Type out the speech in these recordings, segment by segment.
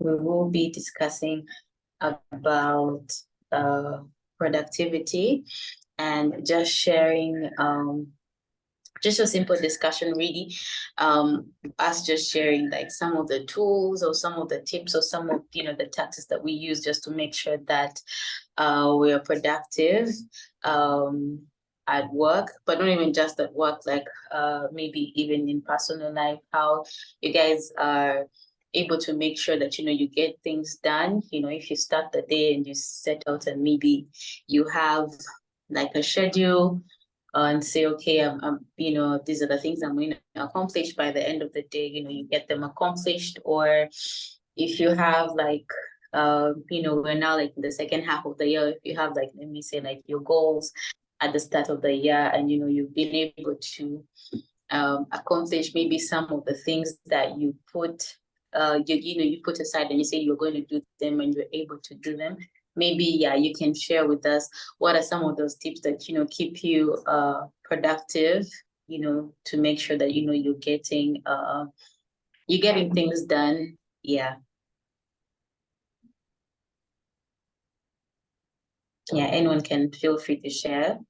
we will be discussing about productivity and just sharing just a simple discussion, really. Us just sharing like some of the tools or some of the tips or some of the tactics that we use just to make sure that we are productive at work, but not even just at work, like maybe even in personal life, how you guys are able to make sure that you get things done. If you start the day and you set out and maybe you have like a schedule and say, okay, these are the things I'm going to accomplish by the end of the day, you get them accomplished. Or if you have like, we're now like in the second half of the year, if you have like, let me say like your goals at the start of the year and, you've been able to accomplish maybe some of the things that you put, you put aside and you say you're going to do them and you're able to do them. Maybe, you can share with us what are some of those tips that, keep you productive, to make sure that, you're getting things done. Yeah. Yeah, anyone can feel free to share.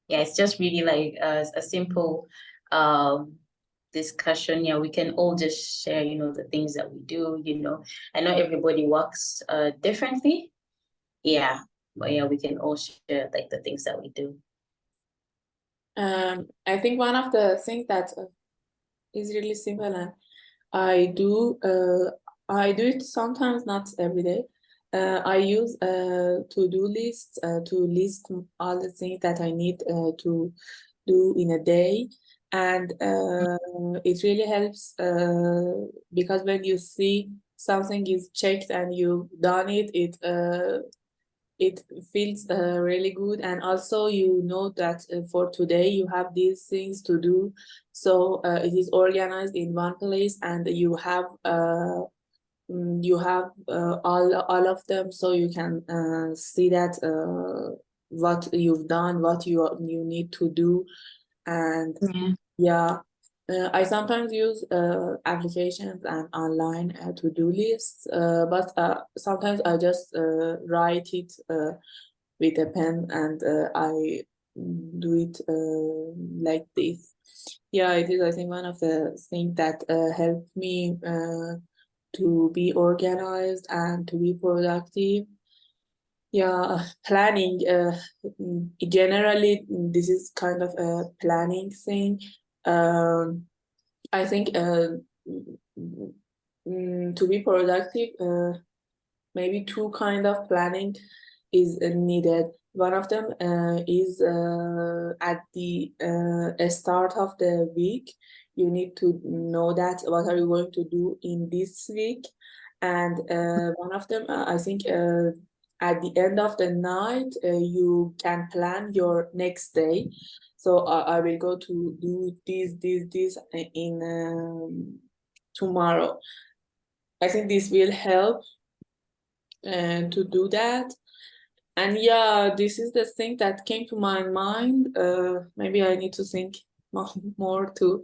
Yeah, it's just really like a simple discussion. Yeah, we can all just share, the things that we do, I know everybody works differently. Yeah, but yeah, we can all share like the things that we do. I think one of the things that is really simple, and I do it sometimes, not every day. I use to-do lists to list all the things that I need to do in a day. And it really helps because when you see something is checked and you've done it, it feels really good. And also you know that for today you have these things to do, so it is organized in one place and you have all of them, so you can see that what you've done, what you need to do. And I sometimes use applications and online to-do lists, but sometimes I just write it with a pen and I do it like this. Yeah, it is, I think, one of the things that helped me to be organized and to be productive. Yeah, planning. Generally, this is kind of a planning thing. I think to be productive, maybe two kind of planning is needed. One of them is at the start of the week. You need to know that what are you going to do in this week. And one of them, I think, at the end of the night, you can plan your next day. So I will go to do this in tomorrow. I think this will help to do that. And yeah, this is the thing that came to my mind. Maybe I need to think more to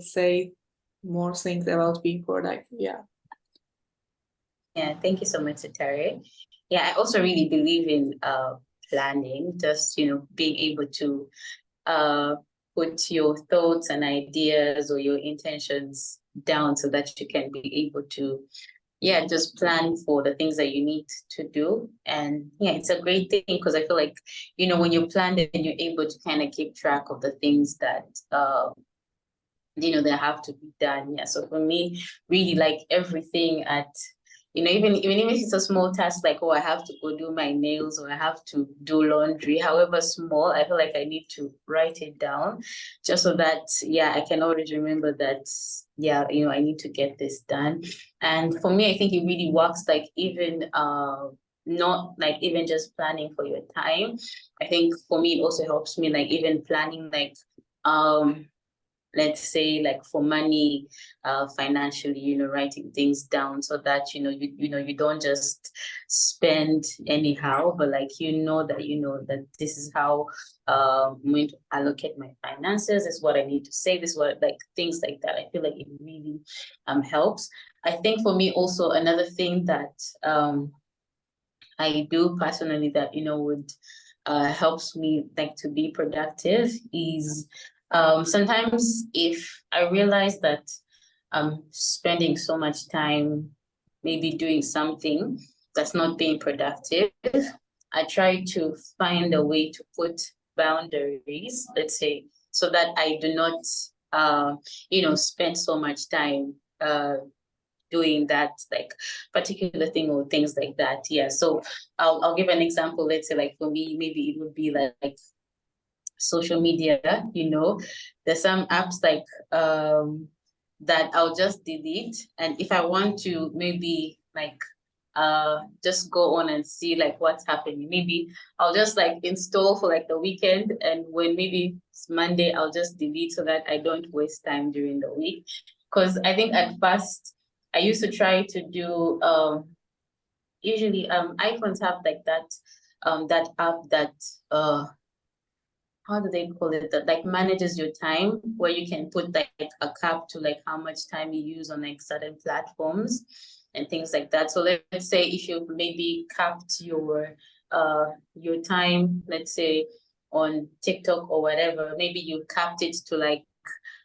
say more things about being productive. Yeah. Yeah, thank you so much, Tari. Yeah, I also really believe in planning, just being able to put your thoughts and ideas or your intentions down so that you can be able to just plan for the things that you need to do. And yeah, it's a great thing because I feel like when you plan it, you're able to kind of keep track of the things that that have to be done. Yeah, so for me, really, like everything at even if it's a small task, like, oh, I have to go do my nails or I have to do laundry, however small, I feel like I need to write it down just so that, I can always remember that, I need to get this done. And for me, I think it really works, like even, not like even just planning for your time. I think for me, it also helps me like even planning let's say like for money, financially, you know, writing things down so that, you know, you don't just spend anyhow, but like, you know that this is how I'm going to allocate my finances, this is what I need to say, this is what, like things like that. I feel like it really helps. I think for me also another thing that I do personally that, you know, would helps me like to be productive is sometimes if I realize that I'm spending so much time maybe doing something that's not being productive, I try to find a way to put boundaries, let's say, so that I do not, you know, spend so much time doing that like particular thing or things like that. Yeah. So I'll give an example. Let's say like for me, maybe it would be like social media, you know, there's some apps like that I'll just delete. And if I want to maybe like just go on and see like what's happening, maybe I'll just like install for like the weekend, and when maybe it's Monday, I'll just delete so that I don't waste time during the week. Because I think at first I used to try to do usually iPhones have like that app that how do they call it, that like manages your time, where you can put like a cap to like how much time you use on like certain platforms and things like that. So let's say if you maybe capped your time, let's say on TikTok or whatever, maybe you capped it to like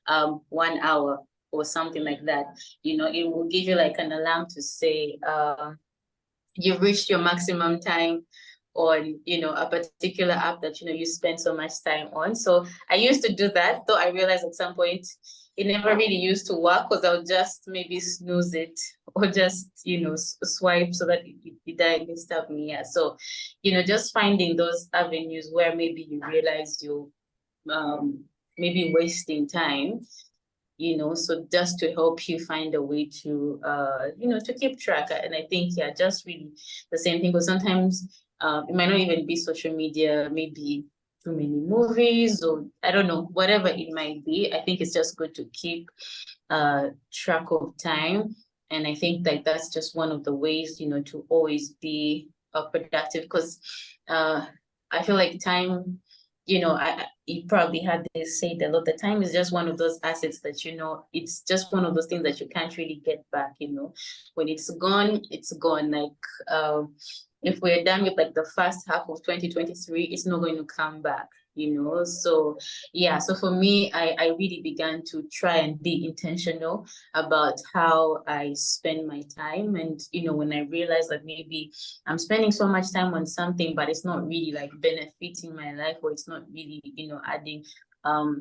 1 hour or something like that, you know, it will give you like an alarm to say you've reached your maximum time on, you know, a particular app that, you know, you spend so much time on. So I used to do that, though I realized at some point it never really used to work, because I'll just maybe snooze it or just, you know, swipe so that it doesn't disturb me. Yeah. So, you know, just finding those avenues where maybe you realize you're maybe wasting time, you know, so just to help you find a way to you know, to keep track. And I think, yeah, just really the same thing, because sometimes it might not even be social media, maybe too many movies, or I don't know, whatever it might be. I think it's just good to keep track of time. And I think like that's just one of the ways, you know, to always be productive, because I feel like time, you know, you probably had this said a lot. The time is just one of those assets that, you know, it's just one of those things that you can't really get back, you know. When it's gone, it's gone. Like if we're done with like the first half of 2023, it's not going to come back, you know. So yeah, so for me, I really began to try and be intentional about how I spend my time. And, you know, when I realized that maybe I'm spending so much time on something, but it's not really like benefiting my life, or it's not really, you know, adding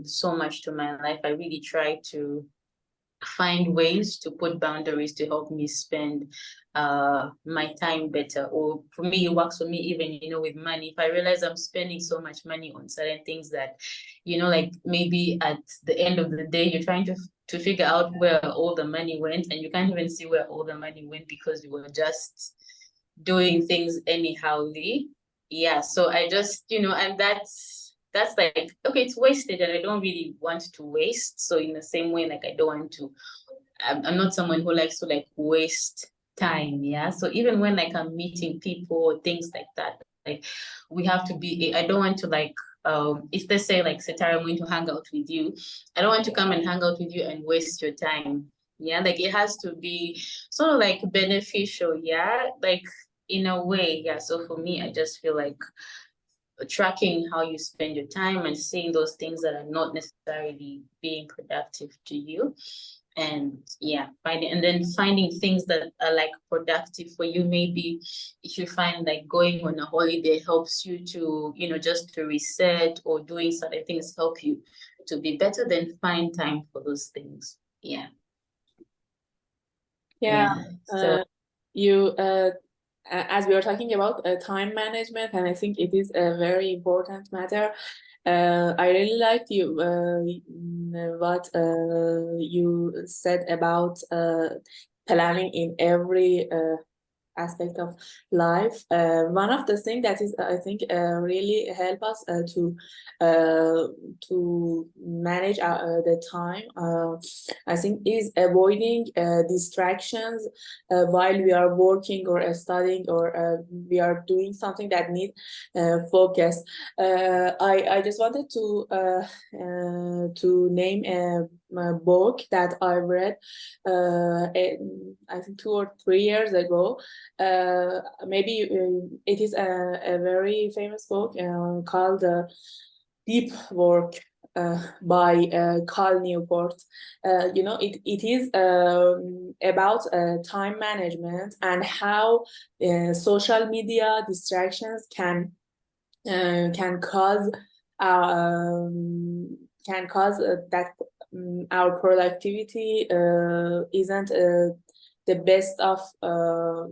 so much to my life, I really try to find ways to put boundaries to help me spend my time better. Or for me, it works for me even, you know, with money. If I realize I'm spending so much money on certain things that, you know, like maybe at the end of the day, you're trying to figure out where all the money went, and you can't even see where all the money went because you were just doing things anyhowly. Yeah, so I just, you know, and that's like, okay, it's wasted, and I don't really want to waste. So in the same way, like I don't want to, I'm not someone who likes to like waste time. Yeah. So even when like I'm meeting people or things like that, like we have to be, I don't want to like, if they say like, Setara, I'm going to hang out with you, I don't want to come and hang out with you and waste your time. Yeah. Like it has to be sort of like beneficial. Yeah. Like in a way. Yeah. So for me, I just feel like tracking how you spend your time and seeing those things that are not necessarily being productive to you, and yeah, finding, and then finding things that are like productive for you. Maybe if you find like going on a holiday helps you to, you know, just to reset, or doing certain things help you to be better, then find time for those things. Yeah. Yeah. So You as we are talking about time management, and I think it is a very important matter. I really liked you what you said about planning in every aspect of life. One of the things that is, I think, really help us to manage the time, I think, is avoiding distractions while we are working or studying or we are doing something that needs focus. I just wanted to name a book that I read I think 2 or 3 years ago. Maybe it is a very famous book called Deep Work by Cal Newport. It is about time management and how social media distractions can cause that our productivity isn't the best of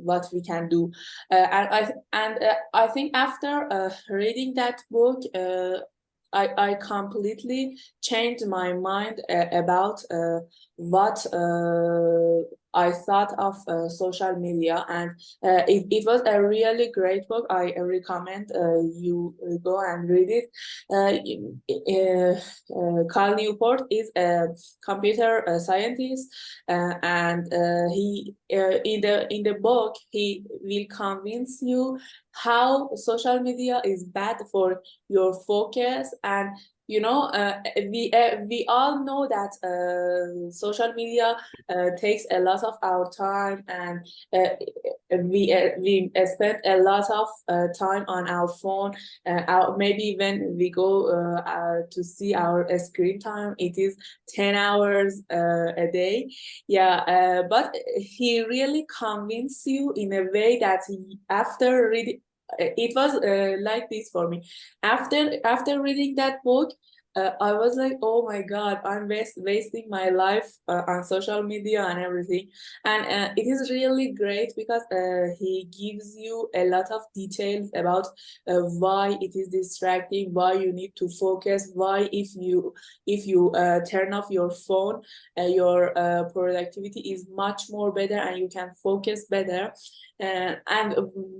what we can do. I think after reading that book, I completely changed my mind about what I thought of social media, and it was a really great book. I recommend you go and read it. Cal Newport is a computer scientist, and he in the book he will convince you how social media is bad for your focus. And we all know that social media takes a lot of our time, and we spend a lot of time on our phone. Maybe when we go to see our screen time, it is 10 hours a day. But he really convinced you in a way that after reading, it was like this for me. After reading that book, I was like, oh my God, I'm wasting my life on social media and everything. And it is really great because he gives you a lot of details about why it is distracting, why you need to focus, why if you turn off your phone, your productivity is much more better and you can focus better. And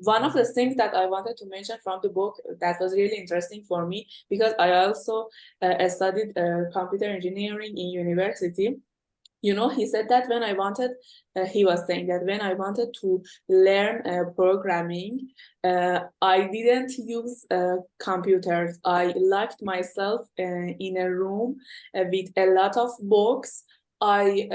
one of the things that I wanted to mention from the book that was really interesting for me, because I also studied computer engineering in university. He said that when I wanted, he was saying that when I wanted to learn programming, I didn't use computers. I locked myself in a room with a lot of books. I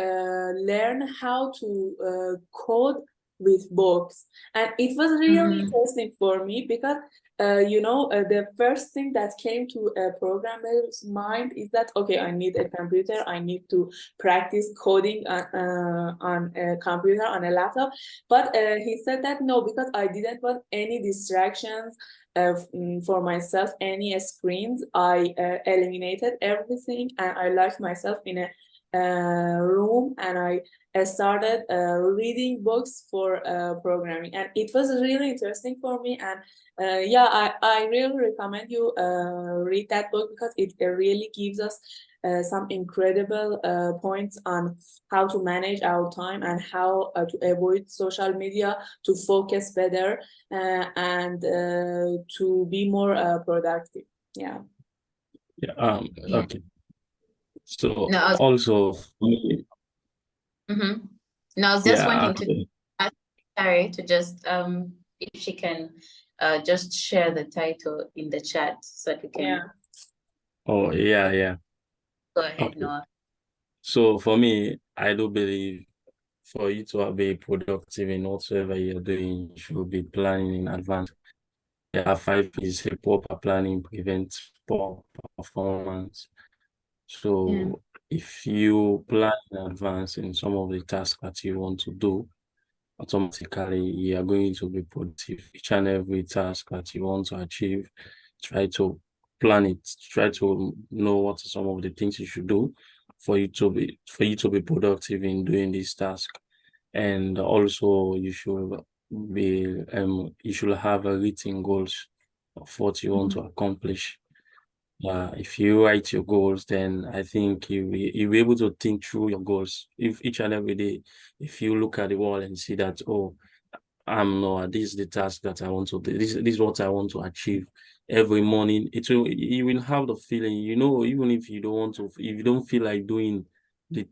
learned how to code with books, and it was really interesting for me because the first thing that came to a programmer's mind is that, okay, I need a computer, I need to practice coding on a computer, on a laptop. But he said that no, because I didn't want any distractions for myself, any screens. I eliminated everything, and I locked myself in a room, and I started reading books for programming, and it was really interesting for me. And I really recommend you read that book because it really gives us some incredible points on how to manage our time and how to avoid social media, to focus better, and to be more productive. Yeah. Okay. So No, also for me, No, I was just wanting to ask Carrie to just if she can just share the title in the chat so that we can Oh yeah. go ahead, Okay. Noah. So for me, I do believe for you to be productive in whatsoever you're doing, you should be planning in advance. There are 5 P's. Proper planning prevents poor performance. So if you plan in advance in some of the tasks that you want to do, automatically you are going to be productive. Each and every task that you want to achieve, try to plan it, try to know what are some of the things you should do for you to be productive in doing this task. And also you should have a written goals of what you want to accomplish. If you write your goals, then I think you'll be able to think through your goals. If each and every day, if you look at the wall and see that, oh, no, this is the task that I want to do. This is what I want to achieve every morning. You will have the feeling, even if you don't want to, if you don't feel like doing the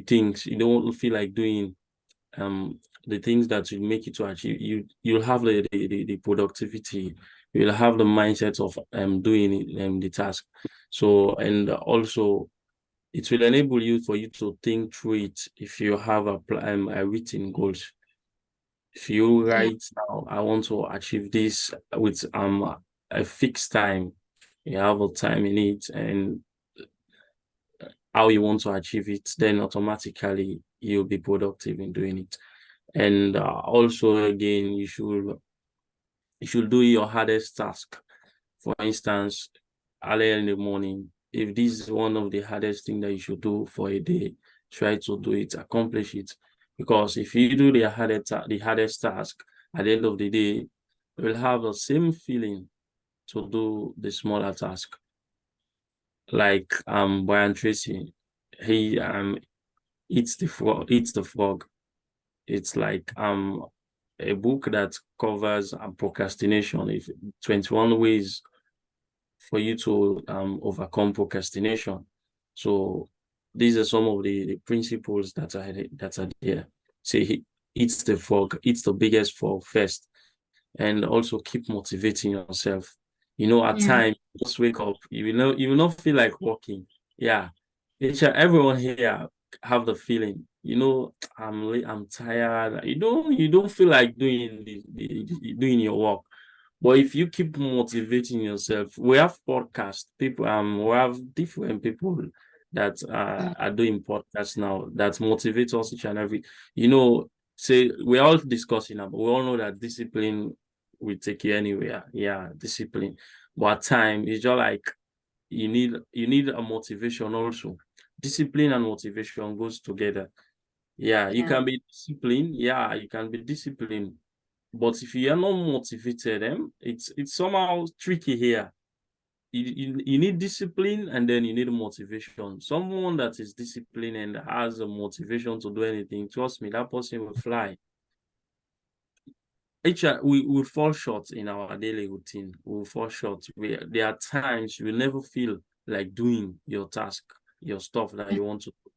things, you don't feel like doing the things that will make you to achieve, you'll have the productivity, you'll have the mindset of doing the task. So, and also it will enable you for you to think through it. If you have a written goals, if you write now, I want to achieve this with a fixed time, you have a time in it and how you want to achieve it, then automatically you'll be productive in doing it. And also, again, you should do your hardest task. For instance, earlier in the morning, if this is one of the hardest things that you should do for a day, try to do it, accomplish it. Because if you do the hardest task, at the end of the day, you will have the same feeling to do the smaller task. Like Brian Tracy, he eats the frog. It's like a book that covers procrastination. If 21 ways for you to overcome procrastination. So these are some of the principles that are there. Say he eats the frog, eats the biggest frog first, and also keep motivating yourself. At times, just wake up, you will not feel like walking. Yeah. Everyone here have the feeling, I'm tired. You don't feel like doing your work. But if you keep motivating yourself, we have podcast people, we have different people that are doing podcasts now that motivate us each and every, say we're all discussing about, we all know that discipline will take you anywhere. Yeah, discipline. But time is just like you need a motivation also. Discipline and motivation goes together. Yeah, you can be disciplined. Yeah, you can be disciplined. But if you are not motivated, it's somehow tricky here. You need discipline and then you need motivation. Someone that is disciplined and has a motivation to do anything, trust me, that person will fly. We will fall short in our daily routine. We will fall short. There are times you will never feel like doing your task, your stuff that you want to do.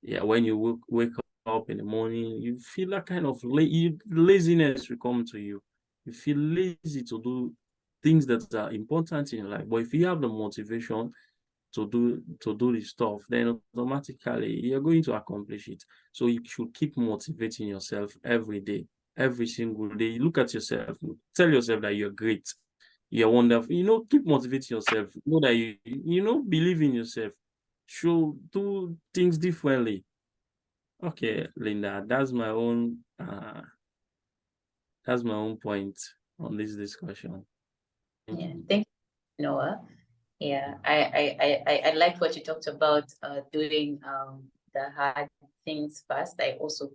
Yeah, when you wake up in the morning, you feel that kind of laziness will come to you. You feel lazy to do things that are important in your life. But if you have the motivation to do the stuff, then automatically you're going to accomplish it. So you should keep motivating yourself every day, every single day. You look at yourself, tell yourself that you're great, you're wonderful. Keep motivating yourself. Know that believe in yourself. Should do things differently. Okay, Linda, that's my own point on this discussion. Yeah, thank you, Noah. Yeah, I liked what you talked about, doing the hard things fast. I also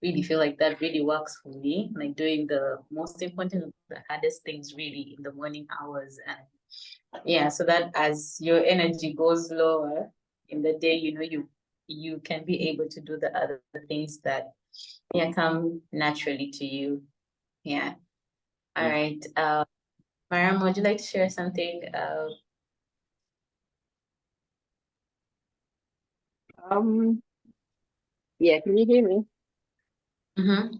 really feel like that really works for me, like doing the most important, the hardest things really in the morning hours. And yeah, so that as your energy goes lower in the day, you can be able to do the other things that come naturally to you. Yeah. All right. Mariam, would you like to share something? Yeah, can you hear me?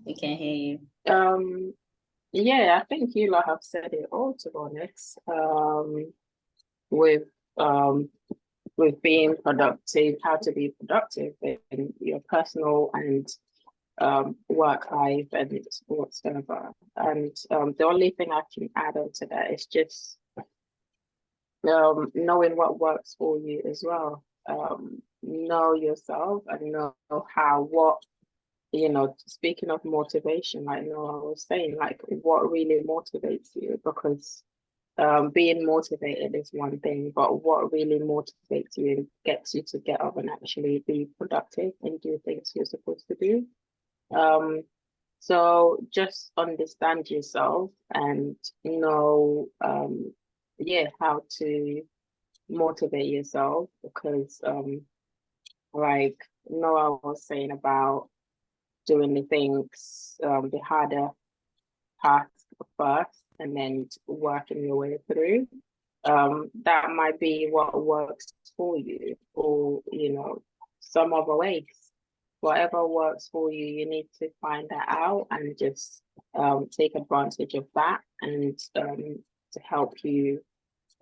We can hear you. Yeah, I think you lot have said it all, to be honest. With um with being productive, how to be productive in your personal and work life and whatsoever. And the only thing I can add on to that is just knowing what works for you as well. Know yourself and know what speaking of motivation, like I was saying, like what really motivates you, because being motivated is one thing, but what really motivates you and gets you to get up and actually be productive and do things you're supposed to do. So just understand yourself and know, how to motivate yourself, because like Noah was saying about doing the things, the harder parts first, and then working your way through. That might be what works for you, or some other ways. Whatever works for you, you need to find that out and just take advantage of that, and to help you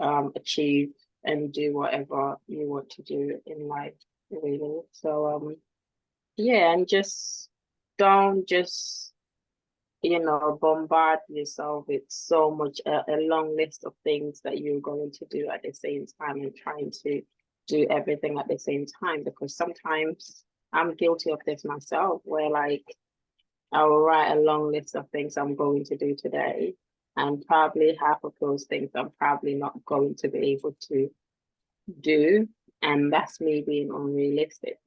achieve and do whatever you want to do in life, really. So yeah, and just don't just bombard yourself with so much a long list of things that you're going to do at the same time, and trying to do everything at the same time, because sometimes I'm guilty of this myself, where like I will write a long list of things I'm going to do today, and probably half of those things I'm probably not going to be able to do, and that's me being unrealistic.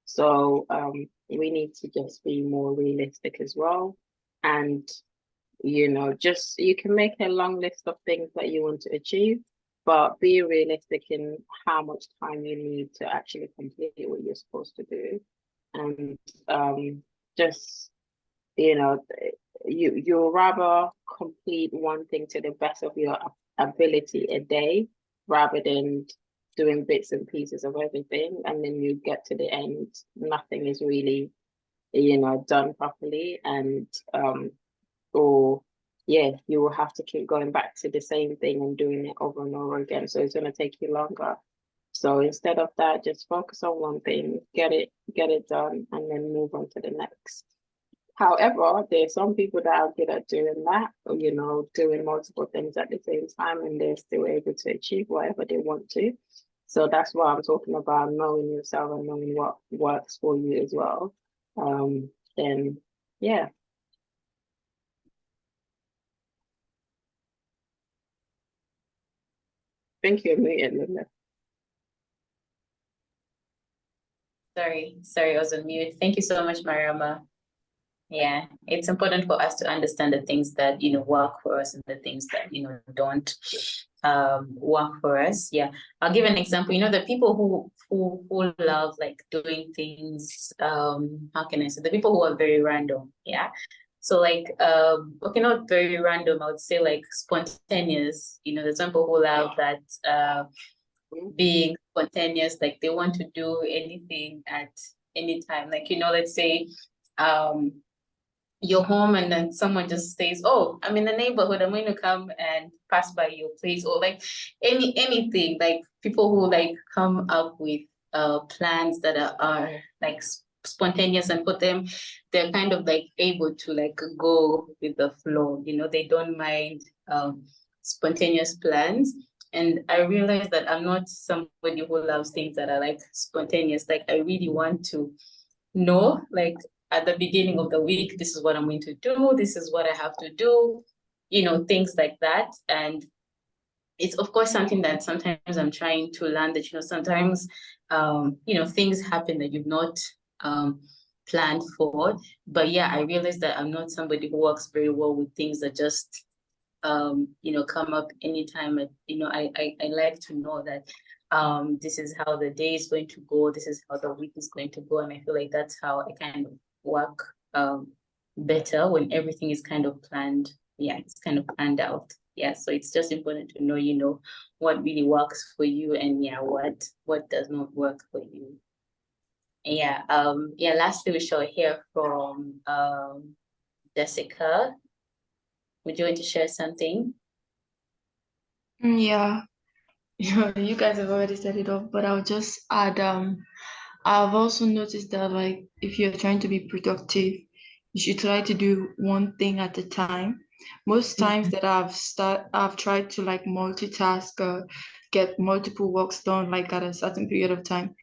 So we need to just be more realistic as well. And just you can make a long list of things that you want to achieve, but be realistic in how much time you need to actually complete what you're supposed to do. And just you'll rather complete one thing to the best of your ability a day, rather than doing bits and pieces of everything, and then you get to the end, nothing is really done properly, and or yeah, you will have to keep going back to the same thing and doing it over and over again, so it's going to take you longer. So instead of that, just focus on one thing, get it done, and then move on to the next. However, there's some people that are good at doing that, doing multiple things at the same time, and they're still able to achieve whatever they want to. So that's why I'm talking about knowing yourself and knowing what works for you as well. Then yeah. Thank you, Linda. Sorry, I was on mute. Thank you so much, Mariama. Yeah, it's important for us to understand the things that work for us and the things that don't work for us. Yeah, I'll give an example. The people who love like doing things. How can I say, the people who are very random? Yeah. So like okay, not very random. I would say like spontaneous. There's some people who love that being spontaneous. Like they want to do anything at any time. Like let's say you're home and then someone just says, oh, I'm in the neighborhood, I'm going to come and pass by your place, or like anything. Like people who like come up with plans that are like spontaneous, and they're kind of like able to like go with the flow. They don't mind spontaneous plans. And I realized that I'm not somebody who loves things that are like spontaneous. Like I really want to know, like at the beginning of the week, this is what I'm going to do, this is what I have to do, things like that. And it's of course something that sometimes I'm trying to learn, that sometimes things happen that you've not planned for. But yeah, I realized that I'm not somebody who works very well with things that just come up anytime. I like to know that this is how the day is going to go, this is how the week is going to go. And I feel like that's how I kind of work better, when everything is kind of planned. Yeah, it's kind of planned out. Yeah, so it's just important to know, what really works for you, and yeah, what does not work for you. Yeah, lastly, we shall hear from Jessica. Would you like to share something? Yeah, you guys have already set it up, but I'll just add, I've also noticed that like if you're trying to be productive, you should try to do one thing at a time. Most times that I've tried to like multitask or get multiple works done like at a certain period of time,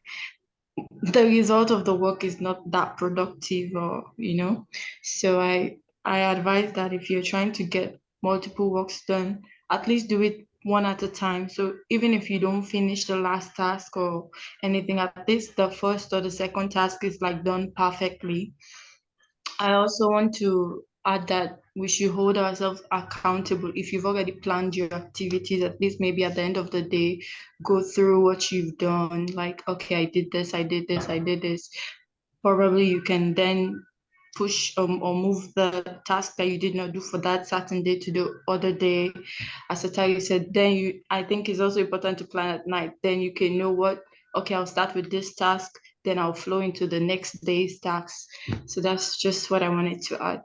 the result of the work is not that productive, or so I advise that if you're trying to get multiple works done, at least do it one at a time. So even if you don't finish the last task or anything, at least the first or the second task is like done perfectly. I also want to add that we should hold ourselves accountable. If you've already planned your activities, at least maybe at the end of the day, go through what you've done. Like, okay, I did this, I did this, I did this. Probably you can then push or move the task that you did not do for that certain day to the other day. As you said, then I think it's also important to plan at night. Then you can know what, okay, I'll start with this task, then I'll flow into the next day's task. So that's just what I wanted to add.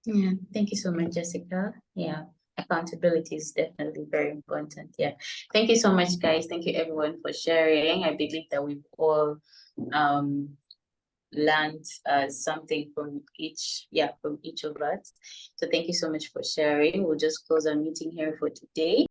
Yeah, thank you so much, Jessica. Yeah, accountability is definitely very important. Yeah, thank you so much, guys. Thank you everyone for sharing. I believe that we've all learned something from each of us. So thank you so much for sharing. We'll just close our meeting here for today.